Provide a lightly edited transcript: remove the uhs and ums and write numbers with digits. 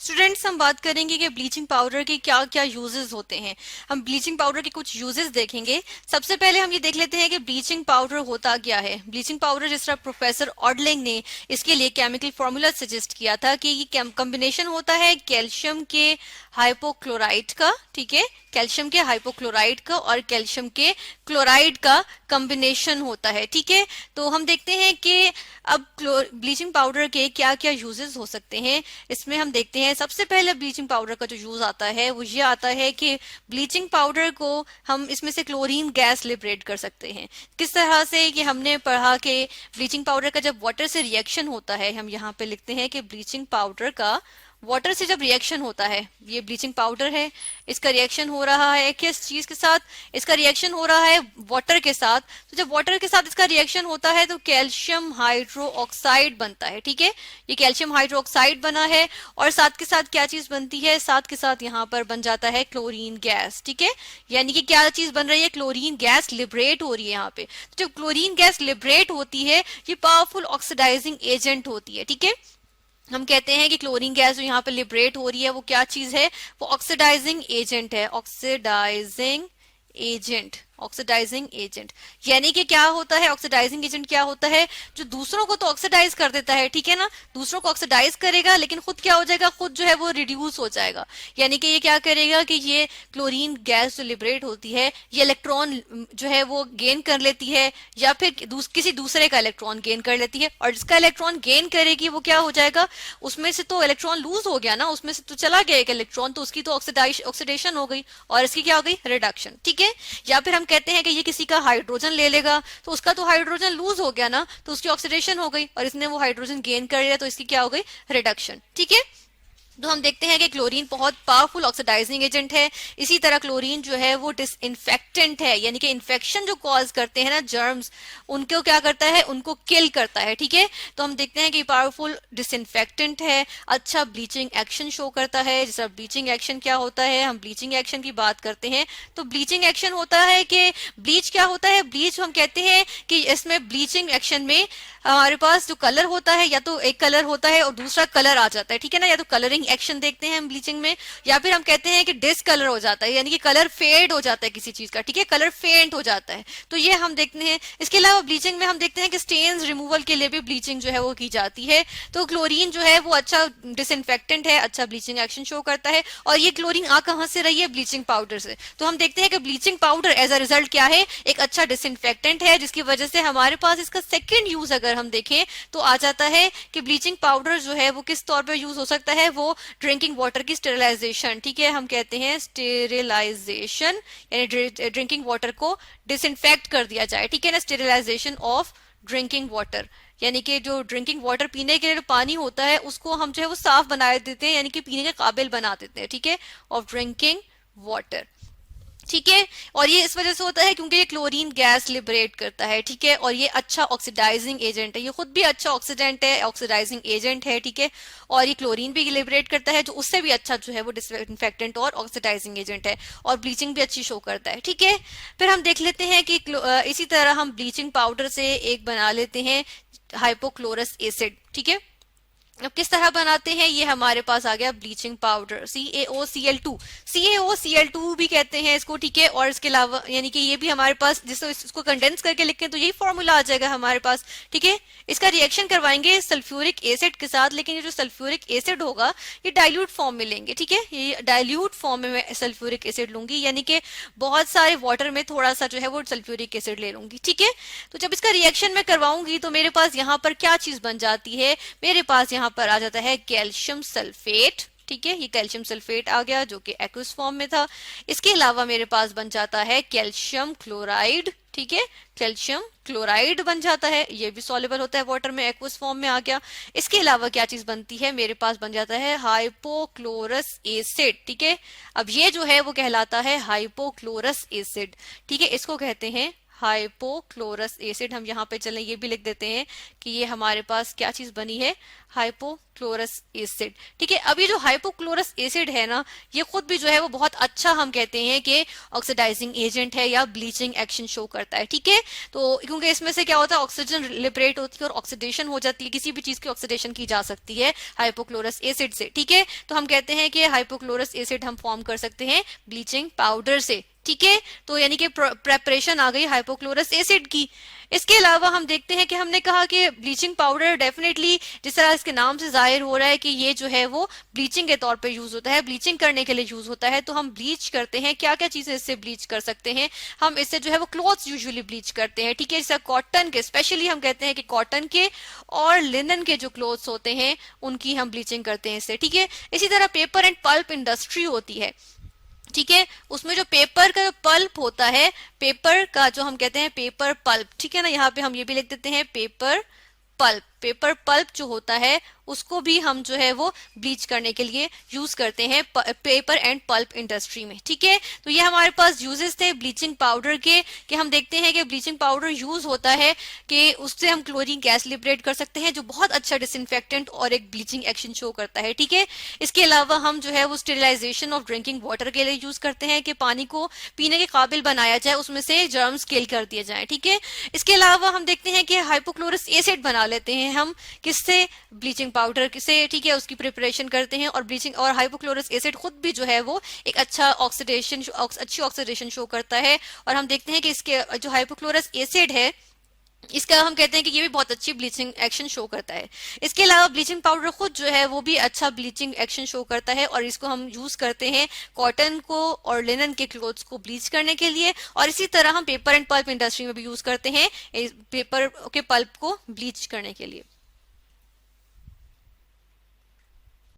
Students, हम बात करेंगे कि ब्लीचिंग पाउडर के क्या क्या यूजेस होते हैं। हम ब्लीचिंग पाउडर के कुछ यूजेस देखेंगे। सबसे पहले हम ये देख लेते हैं कि ब्लीचिंग पाउडर होता क्या है। ब्लीचिंग पाउडर, जिस तरह प्रोफेसर ऑडलिंग ने इसके लिए केमिकल फॉर्मूला सजेस्ट किया था कि ये कॉम्बिनेशन होता है कैल्शियम के हाइपोक्लोराइड का, ठीक है, कैल्शियम के हाइपोक्लोराइड का और कैल्शियम के क्लोराइड का कॉम्बिनेशन होता है, ठीक है। तो हम देखते हैं कि अब ब्लीचिंग पाउडर के क्या क्या यूजेस हो सकते हैं। इसमें हम देखते हैं सबसे पहले ब्लीचिंग पाउडर का जो यूज आता है वो ये आता है कि ब्लीचिंग पाउडर को हम इसमें से क्लोरीन गैस लिबरेट कर सकते हैं। किस तरह से कि हमने पढ़ा कि ब्लीचिंग पाउडर का जब वाटर से रिएक्शन होता है, हम यहाँ पे लिखते हैं कि ब्लीचिंग पाउडर का वाटर से जब रिएक्शन होता है, ये ब्लीचिंग पाउडर है, इसका रिएक्शन हो रहा है किस चीज के साथ, इसका रिएक्शन हो रहा है वाटर के साथ। तो जब वाटर के साथ इसका रिएक्शन होता है तो कैल्शियम हाइड्रो ऑक्साइड बनता है, ठीक है, ये कैल्शियम हाइड्रो ऑक्साइड बना है। और साथ के साथ क्या चीज बनती है, साथ के साथ यहाँ पर बन जाता है क्लोरीन गैस, ठीक है। यानी कि क्या चीज बन रही है, क्लोरीन गैस लिबरेट हो रही है यहाँ पे। तो जब क्लोरीन गैस लिबरेट होती है, ये पावरफुल ऑक्सीडाइजिंग एजेंट होती है, ठीक है। हम कहते हैं कि क्लोरीन गैस जो यहाँ पे लिबरेट हो रही है वो क्या चीज है, वो ऑक्सीडाइजिंग एजेंट है, ऑक्सीडाइजिंग एजेंट, ऑक्सीडाइजिंग एजेंट। यानी कि क्या होता है, ऑक्सीडाइजिंग एजेंट क्या होता है, जो दूसरों को तो ऑक्सीडाइज कर देता है, ठीक है ना, दूसरों को ऑक्सीडाइज करेगा लेकिन खुद क्या हो जाएगा, खुद जो है वो रिड्यूस हो जाएगा। यानी कि ये क्या करेगा कि ये क्लोरीन गैस जो लिबरेट होती है, ये इलेक्ट्रॉन जो है वो गेन कर लेती है या फिर किसी दूसरे का इलेक्ट्रॉन गेन कर लेती है, और जिसका इलेक्ट्रॉन गेन करेगी वो क्या हो जाएगा, उसमें से तो इलेक्ट्रॉन लूज हो गया ना, उसमें से तो चला गया एक इलेक्ट्रॉन, तो उसकी तो ऑक्सीडेशन हो गई और इसकी क्या हो गई, रिडक्शन, ठीक है। या फिर हम कहते हैं कि ये किसी का हाइड्रोजन ले लेगा तो उसका तो हाइड्रोजन लूज हो गया ना, तो उसकी ऑक्सीडेशन हो गई और इसने वो हाइड्रोजन गेन कर लिया, तो इसकी क्या हो गई, रिडक्शन, ठीक है। तो हम देखते हैं कि क्लोरीन बहुत पावरफुल ऑक्सीडाइजिंग एजेंट है। इसी तरह क्लोरीन जो है वो डिसइंफेक्टेंट है, यानी कि इन्फेक्शन जो कॉज करते हैं ना, जर्म्स, उनको क्या करता है, उनको किल करता है, ठीक है। तो हम देखते हैं कि पावरफुल डिसइंफेक्टेंट है, अच्छा ब्लीचिंग एक्शन शो करता है। जैसा ब्लीचिंग एक्शन क्या होता है, हम ब्लीचिंग एक्शन की बात करते हैं तो ब्लीचिंग एक्शन होता है कि ब्लीच क्या होता है, ब्लीच हम कहते हैं कि इसमें ब्लीचिंग एक्शन में हमारे पास जो कलर होता है, या तो एक कलर होता है और दूसरा कलर आ जाता है, ठीक है ना, या तो कलरिंग एक्शन देखते हैं हम ब्लीचिंग में, या फिर हम कहते हैं कि डिसकलर हो जाता है, यानी कि कलर फेड हो जाता है किसी चीज का, ठीक है, कलर फेंट हो जाता है, तो ये हम देखते हैं। इसके अलावा ब्लीचिंग में हम देखते हैं कि स्टेन्स रिमूवल के लिए भी ब्लीचिंग जो है वो की जाती है। तो क्लोरीन जो है वो अच्छा डिसइंफेक्टेंट है, अच्छा ब्लीचिंग एक्शन शो करता है। और ये क्लोरीन आ कहां से रही है, ब्लीचिंग पाउडर से। तो हम देखते हैं कि bleaching powder as a result क्या है, एक अच्छा डिसइंफेक्टेंट है, जिसकी वजह से हमारे पास इसका सेकेंड यूज अगर हम देखें तो आ जाता है कि ब्लीचिंग पाउडर जो है वो किस तौर पे यूज हो सकता है, वो ड्रिंकिंग वाटर की स्टेरिलाइजेशन, ठीक है, हम कहते हैं स्टेरिलाइजेशन, यानी ड्रिंकिंग वाटर को डिसइंफेक्ट कर दिया जाए, ठीक है ना, स्टेरिलाइजेशन ऑफ ड्रिंकिंग वाटर, यानी कि जो ड्रिंकिंग वाटर पीने के लिए जो पानी होता है उसको हम जो है वो साफ बना देते हैं, यानी कि पीने के काबिल बना देते हैं, ठीक है, ऑफ ड्रिंकिंग वाटर, ठीक है। और ये इस वजह से होता है क्योंकि ये क्लोरीन गैस लिबरेट करता है, ठीक है, और ये अच्छा ऑक्सीडाइजिंग एजेंट है, ये खुद भी अच्छा ऑक्सीडेंट है, ऑक्सीडाइजिंग एजेंट है, ठीक है। और ये क्लोरीन भी लिबरेट करता है, जो उससे भी अच्छा जो है वो डिसइंफेक्टेंट और ऑक्सीडाइजिंग एजेंट है, और ब्लीचिंग भी अच्छी शो करता है, ठीक है। फिर हम देख लेते हैं कि इसी तरह हम ब्लीचिंग पाउडर से एक बना लेते हैं हाइपोक्लोरस एसिड, ठीक है। अब किस तरह बनाते हैं, ये हमारे पास आ गया ब्लीचिंग पाउडर, CaOCl2, CaOCl2 भी कहते हैं इसको, ठीक है। और इसके अलावा यानी कि ये भी हमारे पास, जिसको इसको कंडेंस करके लिखें तो यही फॉर्मूला आ जाएगा हमारे पास, ठीक है। इसका रिएक्शन करवाएंगे सल्फ्यूरिक एसिड के साथ, लेकिन ये जो सल्फ्यूरिक एसिड होगा ये डाइल्यूट फॉर्म में लेंगे, ठीक है, ये डाइल्यूट फॉर्म में मैं सल्फ्यूरिक एसिड लूंगी, यानी कि बहुत सारे वाटर में थोड़ा सा जो है वो सल्फ्यूरिक एसिड ले लूंगी, ठीक है। तो जब इसका रिएक्शन में करवाऊंगी तो मेरे पास यहाँ पर क्या चीज बन जाती है, मेरे पास यहाँ पर आ जाता है कैल्शियम सल्फेट, ठीक है, ये कैल्शियम सल्फेट आ गया जो कि एक्वस फॉर्म में था। इसके अलावा मेरे पास बन जाता है कैल्शियम क्लोराइड, ठीक है, कैल्शियम क्लोराइड बन जाता है, ये भी सॉल्युबल होता है वाटर में, एक्वस फॉर्म में आ गया। इसके अलावा क्या चीज बनती है, मेरे पास बन जाता है हाइपोक्लोरस एसिड, ठीक है। अब ये जो है वो कहलाता है हाइपोक्लोरस एसिड, ठीक है, इसको कहते हैं हाइपोक्लोरस एसिड। हम यहाँ पे चलें ये भी लिख देते हैं कि ये हमारे पास क्या चीज बनी है, हाइपोक्लोरस एसिड। ठीक है, अब ये जो हाइपोक्लोरस एसिड है ना, ये खुद भी जो है वो बहुत अच्छा हम कहते हैं कि ऑक्सीडाइजिंग एजेंट है या ब्लीचिंग एक्शन शो करता है। ठीक है, तो क्योंकि इसमें से क्या होता है, ऑक्सीजन लिबरेट होती है और ऑक्सीडेशन हो जाती है, किसी भी चीज की ऑक्सीडेशन की जा सकती है हाइपोक्लोरस एसिड से। ठीक है, तो हम कहते हैं कि हाइपोक्लोरस एसिड हम फॉर्म कर सकते हैं ब्लीचिंग पाउडर से। ठीक है, तो यानी कि प्रेपरेशन आ गई हाइपोक्लोरस एसिड की। इसके अलावा हम देखते हैं कि हमने कहा कि ब्लीचिंग पाउडर डेफिनेटली, जिस तरह इसके नाम से जाहिर हो रहा है कि ये जो है वो ब्लीचिंग के तौर पे यूज होता है, ब्लीचिंग करने के लिए यूज होता है। तो हम ब्लीच करते हैं, क्या क्या चीजें इससे ब्लीच कर सकते हैं, हम इससे जो है वो क्लॉथ्स यूजुअली ब्लीच करते हैं। ठीक है, जैसे कॉटन के, स्पेशली हम कहते हैं कि कॉटन के और लिनन के जो क्लॉथ्स होते हैं उनकी हम ब्लीचिंग करते हैं इससे। ठीक है, इसी तरह पेपर एंड पल्प इंडस्ट्री होती है। ठीक है, उसमें जो पेपर का पल्प होता है, पेपर का जो हम कहते हैं पेपर पल्प, ठीक है ना, यहाँ पे हम ये भी लिख देते हैं पेपर पल्प। पेपर पल्प जो होता है उसको भी हम जो है वो ब्लीच करने के लिए यूज करते हैं पेपर एंड पल्प इंडस्ट्री में। ठीक है, तो ये हमारे पास यूजेस थे ब्लीचिंग पाउडर के, कि हम देखते हैं कि ब्लीचिंग पाउडर यूज होता है कि उससे हम क्लोरीन गैस लिबरेट कर सकते हैं, जो बहुत अच्छा डिसइंफेक्टेंट और एक ब्लीचिंग एक्शन शो करता है। ठीक है, इसके अलावा हम जो है वो स्टेरिलाइजेशन ऑफ ड्रिंकिंग वाटर के लिए यूज करते हैं कि पानी को पीने के काबिल बनाया जाए, उसमें से जर्म्स किल कर दिए जाए। ठीक है, इसके अलावा हम देखते हैं कि हाइपोक्लोरस एसिड बना लेते हैं हम किससे, ब्लीचिंग पाउडर से। ठीक है, उसकी प्रिपरेशन करते हैं और ब्लीचिंग और हाइपोक्लोरस एसिड खुद भी जो है वो एक अच्छा ऑक्सीडेशन, अच्छी ऑक्सीडेशन शो करता है। और हम देखते हैं कि इसके जो हाइपोक्लोरस एसिड है इसका हम कहते हैं कि ये भी बहुत अच्छी ब्लीचिंग एक्शन शो करता है। इसके अलावा ब्लीचिंग पाउडर खुद जो है वो भी अच्छा ब्लीचिंग एक्शन शो करता है और इसको हम यूज करते हैं कॉटन को और लिनन के क्लोथ्स को ब्लीच करने के लिए। और इसी तरह हम पेपर एंड पल्प इंडस्ट्री में भी यूज करते हैं पेपर के पल्प को ब्लीच करने के लिए।